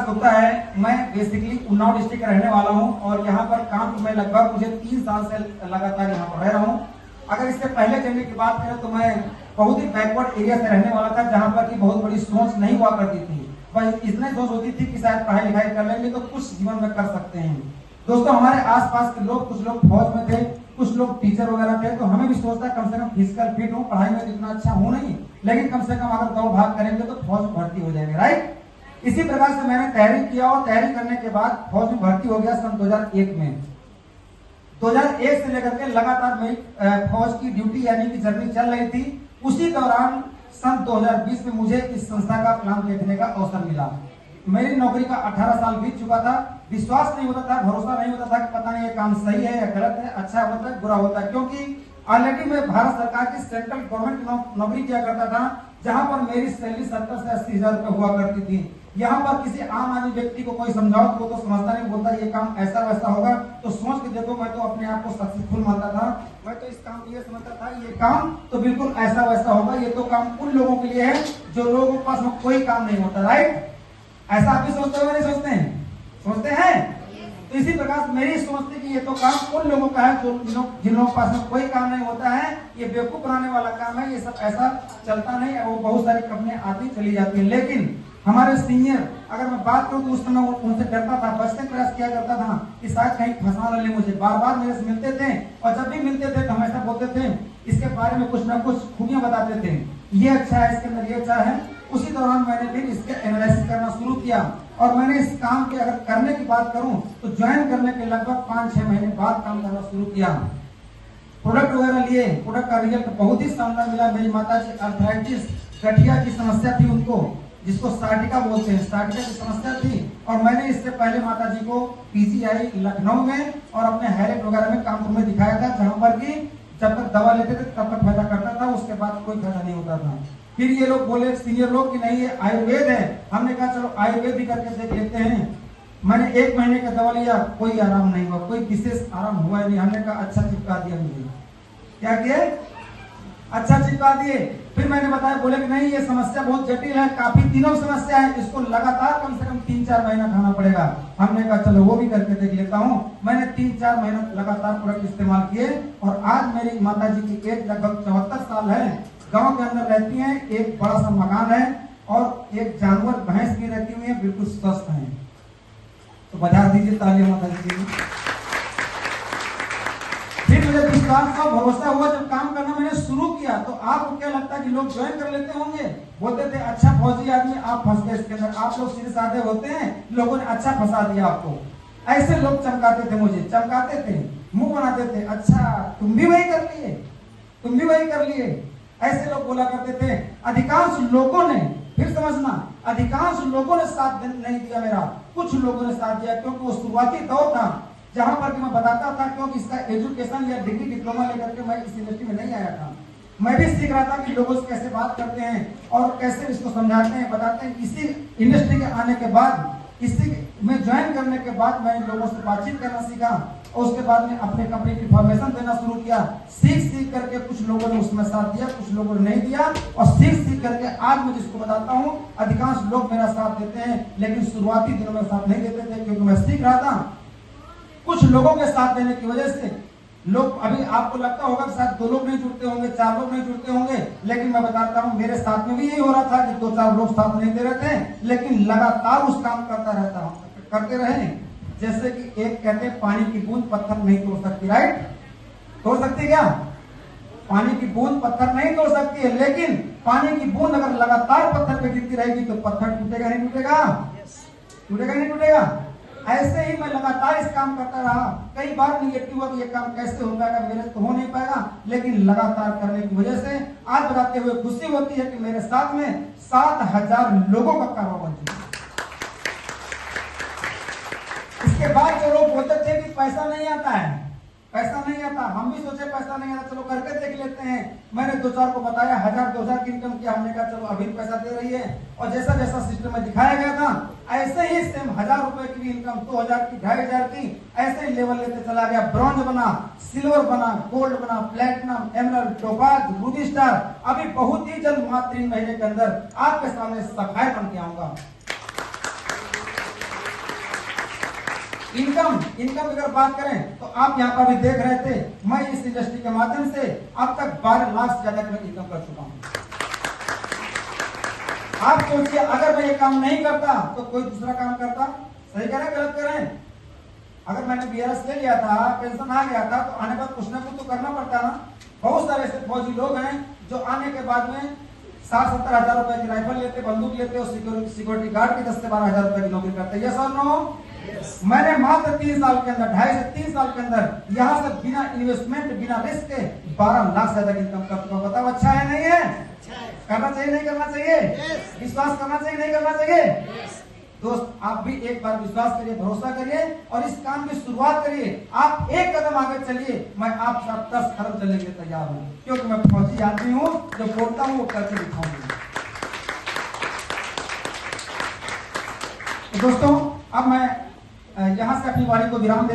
गुप्ता है। मैं basically Unnao district का रहने वाला हूं और यहाँ पर काम मैं लगभग मुझे 3 साल से लगातार यहाँ पर रह रहा हूँ। अगर इससे पहले चलने की बात करें तो मैं बहुत ही बैकवर्ड एरिया से रहने वाला था, जहाँ पर की बहुत बड़ी सोच नहीं हुआ करती थी। बस इतने सोच होती थी कि शायद पढ़ाई लिखाई कर लेंगे तो कुछ जीवन में कर सकते हैं। दोस्तों, हमारे आसपास के लोग, कुछ लोग फौज में थे, कुछ लोग टीचर वगैरह थे, तो हमें भी सोचता कम से कम फिजिकल फिट हो, पढ़ाई में इतना अच्छा हो नहीं, लेकिन कम से कम अगर दौड़ भाग करेंगे तो फौज में भर्ती हो जाएंगे, राइट। इसी प्रकार से मैंने तैयारी किया और तैयारी करने के बाद फौज में भर्ती हो गया सन 2001 में। 2001 से लेकर के लगातार मेरी फौज की ड्यूटी यानी कि जर्नी चल रही थी। उसी दौरान सन 2020 में मुझे इस संस्था का प्लान देखने का अवसर मिला। मेरी नौकरी का 18 साल बीत चुका था। विश्वास नहीं होता था, भरोसा नहीं होता था कि पता नहीं ये काम सही है या गलत है, अच्छा होता है बुरा होता है, क्योंकि ऑलरेडी मैं भारत सरकार की सेंट्रल गवर्नमेंट नौकरी किया करता था, जहां पर मेरी सैलरी 70 से 80 हजार रुपए हुआ करती थी। यहाँ पर किसी आम आदमी व्यक्ति को कोई समझाओ तो वो तो समझता नहीं, बोलता ये काम ऐसा वैसा होगा। तो सोच के देखो, मैं तो अपने आप को सक्सेसफुल मानता था। मैं तो इस काम को ये समझता था ये काम तो बिल्कुल ऐसा वैसा होगा, ये तो काम उन लोगों के लिए है जो लोगों के पास में कोई काम नहीं होता, राइट। ऐसा आप भी सोचते हो, नहीं सोचते हैं? सोचते हैं। तो इसी प्रकार मेरी सोच थी कि ये तो काम उन लोगों का है जो जिन लोगों के पास में कोई काम नहीं होता है, ये बेवकूफ बनाने वाला काम है, ये सब ऐसा चलता नहीं है। वो बहुत सारी कंपनियां आती चली जाती है, लेकिन हमारे सीनियर, अगर मैं बात करूं तो उस समय उनसे डरता था, बचने का प्रयास किया करता था कि शायद कहीं फंसा न ले मुझे। बार बार मेरे से मिलते थे और जब भी मिलते थे तो हमेशा बोलते थे, इसके बारे में कुछ ना कुछ खूबियां बताते थे, ये अच्छा है, इसके अंदर ये अच्छा है। उसी दौरान मैंने फिर इसके एनालिसिस करना शुरू किया और मैंने इस काम के अगर करने की बात करूं तो ज्वाइन करने के लगभग 5-6 महीने बाद काम करना शुरू किया। प्रोडक्ट वगैरह लिए, प्रोडक्ट का रिजल्ट बहुत ही शानदार मिला। मेरी माता जी आर्थराइटिस, गठिया की समस्या थी उनको, जिसको सार्टिका बोलते हैं, सार्टिका की समस्या थी। और मैंने इससे पहले माता जी को पीजीआई लखनऊ में और अपने हैरेट वगैरह में कानपुर में दिखाया था, जहां पर की जब तक दवा लेते थे तब तक फायदा करता था, उसके बाद कोई फायदा नहीं होता था। फिर ये लोग बोले, सीनियर लोग, कि नहीं ये आयुर्वेद है। हमने कहा चलो आयुर्वेद भी करके देख लेते हैं। मैंने 1 महीने का दवा लिया, कोई आराम नहीं हुआ, कोई विशेष आराम हुआ नहीं। हमने कहा अच्छा चिपका दिया मुझे। क्या किया? अच्छा चिपका दिए। फिर मैंने बताया, बोले कि नहीं ये समस्या बहुत जटिल है, काफी दिनों समस्या है, इसको लगातार कम से कम 3-4 महीना खाना पड़ेगा। हमने कहा चलो वो भी करके देख लेता हूँ। मैंने 3-4 महीना लगातार प्रोडक्ट इस्तेमाल किए और आज मेरी माता जी की एज लगभग 74 साल है। गांव के अंदर रहती हैं, एक बड़ा सा मकान है और एक जानवर भैंस भी रहती हुई है, बिल्कुल स्वस्थ हैं। तो बजा दीजिए तालियां माता जी की। फिर मुझे विश्वास का भरोसा हुआ, जब काम करना मैंने शुरू किया तो आपको क्या लगता है कि लोग ज्वाइन कर लेते होंगे? बोलते थे अच्छा फौजी आदमी, आप फंस गए इसके अंदर, आप लोग सीधे साधे होते हैं, लोगों ने अच्छा फंसा दिया आपको। ऐसे लोग चमकाते थे मुझे, चमकाते थे, मुंह बनाते थे, अच्छा तुम भी वही कर लिए, तुम भी वही कर लिए, ऐसे लोग बोला करते थे। अधिकांश लोगों ने, फिर समझना, अधिकांश लोगों ने साथ नहीं दिया मेरा, कुछ लोगों ने साथ दिया, क्योंकि वो शुरुआती दौर था जहां पर कि मैं बताता था, क्योंकि इसका एजुकेशन या डिग्री डिप्लोमा लेकर के मैं इस इंडस्ट्री में नहीं आया था। मैं भी सीख रहा था कि लोगों से कैसे बात करते हैं और कैसे इसको समझाते हैं, बताते हैं। इसी इंडस्ट्री के आने के बाद, इसी में ज्वाइन करने के बाद मैं लोगों से बातचीत करना सीखा और उसके बाद में अपने कंपनी की इन्फॉर्मेशन देना शुरू किया। सीख करके कुछ लोगों ने उसमें साथ दिया, कुछ लोगों ने नहीं दिया, और सीख करके आज मैं जिसको बताता हूँ, अधिकांश लोग मेरा साथ देते हैं, लेकिन शुरुआती दिनों में साथ नहीं देते थे, क्योंकि मैं सीख रहा था। कुछ लोगों के साथ देने की वजह से लोग, अभी आपको लगता होगा कि शायद 2 लोग नहीं जुड़ते होंगे, 4 लोग नहीं जुड़ते होंगे, लेकिन मैं बताता हूँ मेरे साथ में भी यही हो रहा था कि 2-4 लोग साथ नहीं दे रहे थे, लेकिन लगातार उस काम करते रहे। जैसे कि एक कहते हैं, पानी की बूंद पत्थर नहीं तोड़ सकती, राइट? तोड़ सकती क्या? पानी की बूंद पत्थर नहीं तोड़ सकती है, लेकिन पानी की बूंद अगर लगातार पत्थर पे गिरती रहेगी तो पत्थर टूटेगा नहीं टूटेगा? टूटेगा नहीं टूटेगा? ऐसे ही मैं लगातार इस काम करता रहा। कई बार निगेटिव हुआ कि ये काम कैसे हो पाएगा, मेरे से तो हो नहीं पाएगा, लेकिन लगातार करने की वजह से आज बताते हुए खुशी होती है कि मेरे साथ में 7000 लोगों का कारोबार बन चुका। इसके बाद जो लोग बोलते थे कि पैसा नहीं आता है, पैसा नहीं आता, हम भी सोचे पैसा नहीं आता, चलो करके देख लेते हैं। मैंने 2-4 को बताया, 1000-2000 की इनकम किया। हमने कहा चलो अभी पैसा दे रही है, और जैसा जैसा सिस्टम में दिखाया गया था, ऐसे ही सेम 1000 रुपए की भी इनकम, 2000 की, 2500 की, ऐसे ही लेवल लेते चला गया। ब्रॉन्ज बना, सिल्वर बना, गोल्ड बना, platinum, emerald, topaz, Ruby star. अभी बहुत ही जल्द, मात्र 3 महीने के अंदर आपके सामने सफाई बन के आऊंगा। इनकम अगर बात करें तो आप यहाँ पर भी देख रहे थे, मैं इस इंडस्ट्री के माध्यम से अब तक 12 लाख से ज्यादा का इनकम कर चुका हूँ। आप सोचिए अगर मैं ये काम नहीं करता तो कोई दूसरा काम करता। सही कह रहे गलत कह रहे हैं? अगर मैंने बीआरएस ले लिया था, पेंशन आ गया था, तो आने के बाद कुछ ना कुछ तो करना पड़ता ना। बहुत सारे ऐसे फौजी लोग हैं जो आने के बाद में 60-70 हजार रुपए की राइफल लेते, बंदूक लेते और सिक्योरिटी गार्ड की 10 से 12 हजार रुपए की नौकरी करते। यस और नो? मैंने मात्र 3 साल के अंदर, 2.5 से 3 साल के अंदर यहाँ से बिना इन्वेस्टमेंट, बिना रिस्क के 12 लाख से ज्यादा इनकम कर चुका। बताओ अच्छा है नहीं है? करना चाहिए नहीं करना चाहिए? विश्वास करना चाहिए नहीं करना चाहिए? दोस्त आप भी एक बार विश्वास करिए, भरोसा करिए और इस काम की शुरुआत करिए। आप एक कदम आगे चलिए, मैं आप साथ 10 खरब चलने के लिए तैयार हूँ, क्योंकि मैं फौजी आदमी हूँ, जो बोलता हूँ वो करके दिखाऊंगा। तो दोस्तों अब मैं यहाँ से अपनी वाणी को विराम